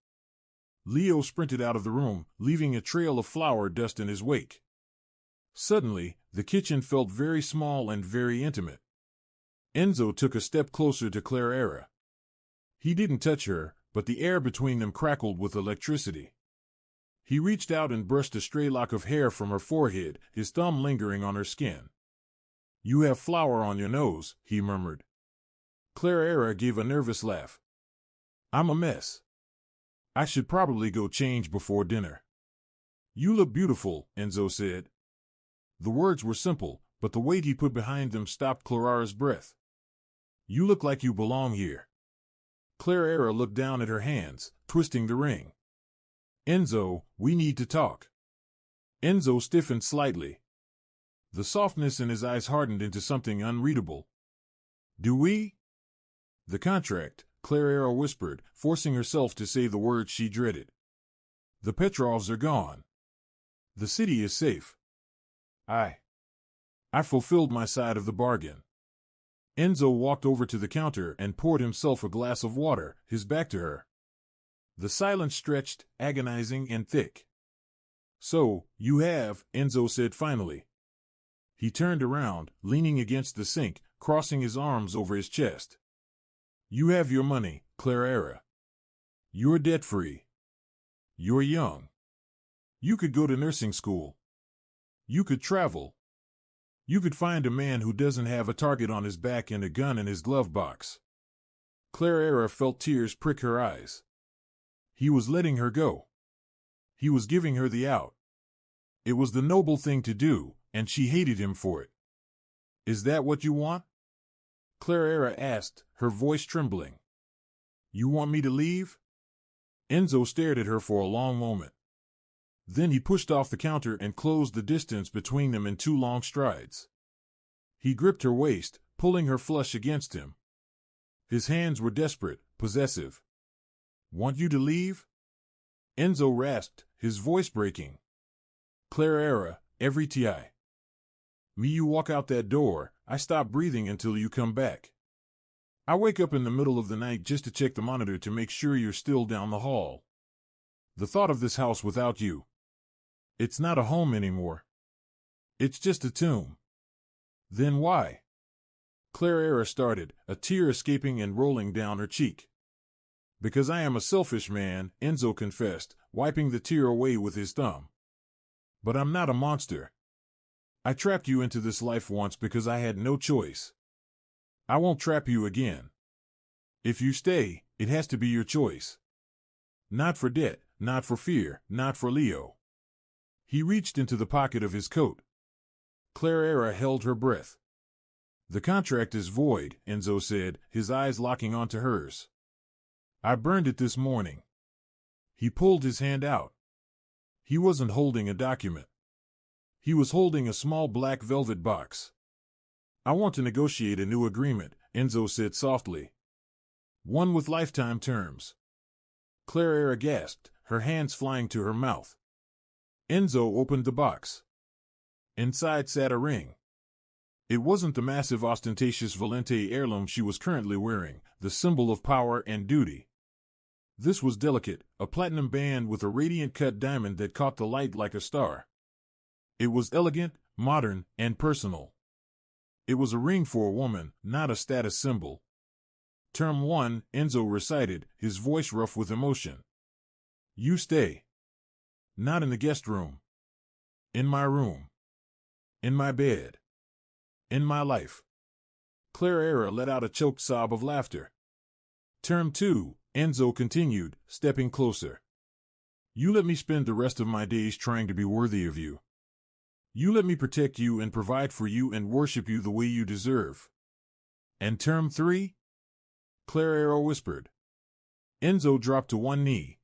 Leo sprinted out of the room, leaving a trail of flour dust in his wake. Suddenly, the kitchen felt very small and very intimate. Enzo took a step closer to Claire Era. He didn't touch her, but the air between them crackled with electricity. He reached out and brushed a stray lock of hair from her forehead, his thumb lingering on her skin. You have flour on your nose, he murmured. Claire Era gave a nervous laugh. I'm a mess. I should probably go change before dinner. You look beautiful, Enzo said. The words were simple, but the weight he put behind them stopped Clarara's breath. You look like you belong here. Claire Era looked down at her hands, twisting the ring. Enzo, we need to talk. Enzo stiffened slightly. The softness in his eyes hardened into something unreadable. Do we? The contract, Clara whispered, forcing herself to say the words she dreaded. The Petrovs are gone. The city is safe. I fulfilled my side of the bargain. Enzo walked over to the counter and poured himself a glass of water, his back to her. The silence stretched, agonizing and thick. So, you have, Enzo said finally. He turned around, leaning against the sink, crossing his arms over his chest. You have your money, Clara. You're debt-free. You're young. You could go to nursing school. You could travel. You could find a man who doesn't have a target on his back and a gun in his glove box. Clara felt tears prick her eyes. He was letting her go. He was giving her the out. It was the noble thing to do, and she hated him for it. Is that what you want? Clara asked, her voice trembling. You want me to leave? Enzo stared at her for a long moment. Then he pushed off the counter and closed the distance between them in 2 long strides. He gripped her waist, pulling her flush against him. His hands were desperate, possessive. Want you to leave? Enzo rasped, his voice breaking. Clara, every ti. Me you walk out that door, I stop breathing until you come back. I wake up in the middle of the night just to check the monitor to make sure you're still down the hall. The thought of this house without you. It's not a home anymore. It's just a tomb. Then why? Clara started, a tear escaping and rolling down her cheek. Because I am a selfish man, Enzo confessed, wiping the tear away with his thumb. But I'm not a monster. I trapped you into this life once because I had no choice. I won't trap you again. If you stay, it has to be your choice. Not for debt, not for fear, not for Leo. He reached into the pocket of his coat. Clara held her breath. The contract is void, Enzo said, his eyes locking onto hers. I burned it this morning. He pulled his hand out. He wasn't holding a document. He was holding a small black velvet box. I want to negotiate a new agreement, Enzo said softly. One with lifetime terms. Clara gasped, her hands flying to her mouth. Enzo opened the box. Inside sat a ring. It wasn't the massive ostentatious Valente heirloom she was currently wearing, the symbol of power and duty. This was delicate, a platinum band with a radiant cut diamond that caught the light like a star. It was elegant, modern, and personal. It was a ring for a woman, not a status symbol. Term 1, Enzo recited, his voice rough with emotion. You stay. Not in the guest room. In my room. In my bed. In my life. Clara let out a choked sob of laughter. Term 2, Enzo continued, stepping closer. You let me spend the rest of my days trying to be worthy of you. You let me protect you and provide for you and worship you the way you deserve. And term 3? Clara whispered. Enzo dropped to one knee.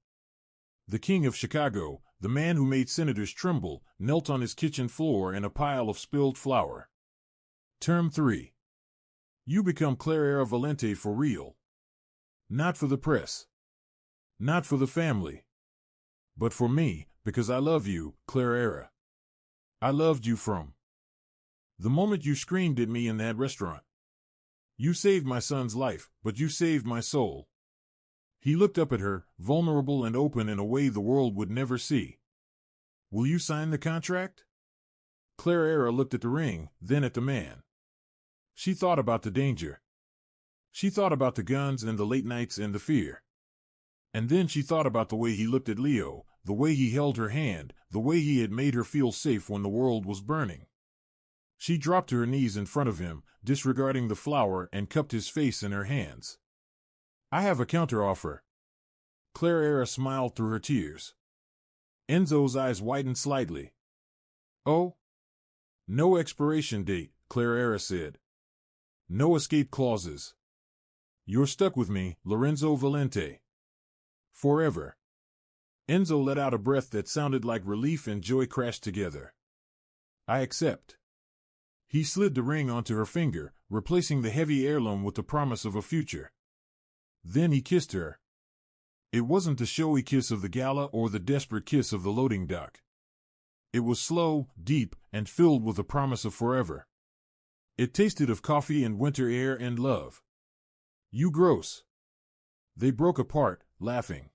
The king of Chicago, the man who made senators tremble, knelt on his kitchen floor in a pile of spilled flour. Term 3. You become Clara Valente for real. Not for the press. Not for the family. But for me, because I love you, Clara. I loved you from the moment you screamed at me in that restaurant. You saved my son's life, but you saved my soul. He looked up at her, vulnerable and open in a way the world would never see. Will you sign the contract? Clara looked at the ring, then at the man. She thought about the danger. She thought about the guns and the late nights and the fear. And then she thought about the way he looked at Leo, the way he held her hand, the way he had made her feel safe when the world was burning. She dropped to her knees in front of him, disregarding the flour, and cupped his face in her hands. I have a counteroffer. Clara smiled through her tears. Enzo's eyes widened slightly. Oh? No expiration date, Clara said. No escape clauses. You're stuck with me, Lorenzo Valente. Forever. Enzo let out a breath that sounded like relief and joy crashed together. I accept. He slid the ring onto her finger, replacing the heavy heirloom with the promise of a future. Then he kissed her. It wasn't the showy kiss of the gala or the desperate kiss of the loading dock. It was slow, deep, and filled with a promise of forever. It tasted of coffee and winter air and love. You gross. They broke apart, laughing.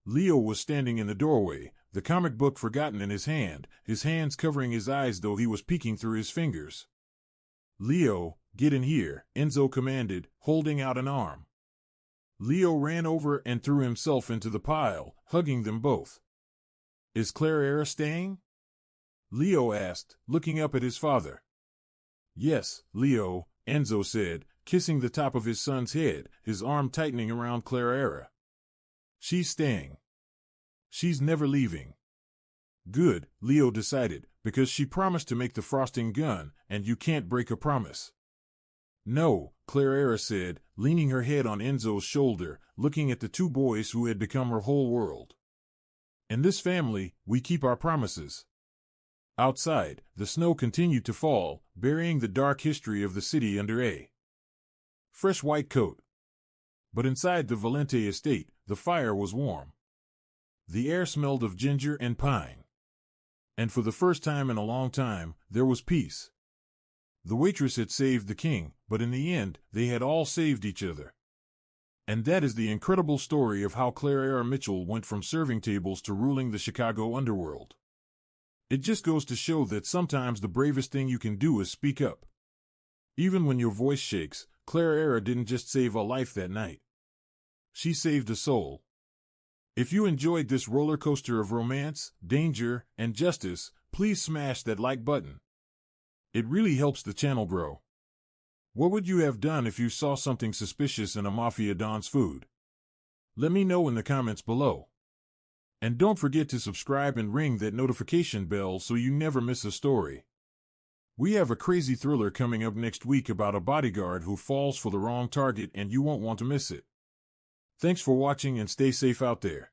Leo was standing in the doorway, the comic book forgotten in his hands covering his eyes though he was peeking through his fingers. Leo, get in here, Enzo commanded, holding out an arm. Leo ran over and threw himself into the pile, hugging them both. Is Clara staying? Leo asked, looking up at his father. Yes, Leo, Enzo said, kissing the top of his son's head, his arm tightening around Clara. She's staying. She's never leaving. Good, Leo decided, because she promised to make the frosting gun, and you can't break a promise. No, Clara said, leaning her head on Enzo's shoulder, looking at the two boys who had become her whole world. In this family, we keep our promises. Outside, the snow continued to fall, burying the dark history of the city under a fresh white coat. But inside the Valente estate, the fire was warm. The air smelled of ginger and pine. And for the first time in a long time, there was peace. The waitress had saved the king, but in the end, they had all saved each other. And that is the incredible story of how Clara Mitchell went from serving tables to ruling the Chicago underworld. It just goes to show that sometimes the bravest thing you can do is speak up. Even when your voice shakes, Clara didn't just save a life that night. She saved a soul. If you enjoyed this roller coaster of romance, danger, and justice, please smash that like button. It really helps the channel grow. What would you have done if you saw something suspicious in a Mafia Don's food? Let me know in the comments below. And don't forget to subscribe and ring that notification bell so you never miss a story. We have a crazy thriller coming up next week about a bodyguard who falls for the wrong target and you won't want to miss it. Thanks for watching and stay safe out there.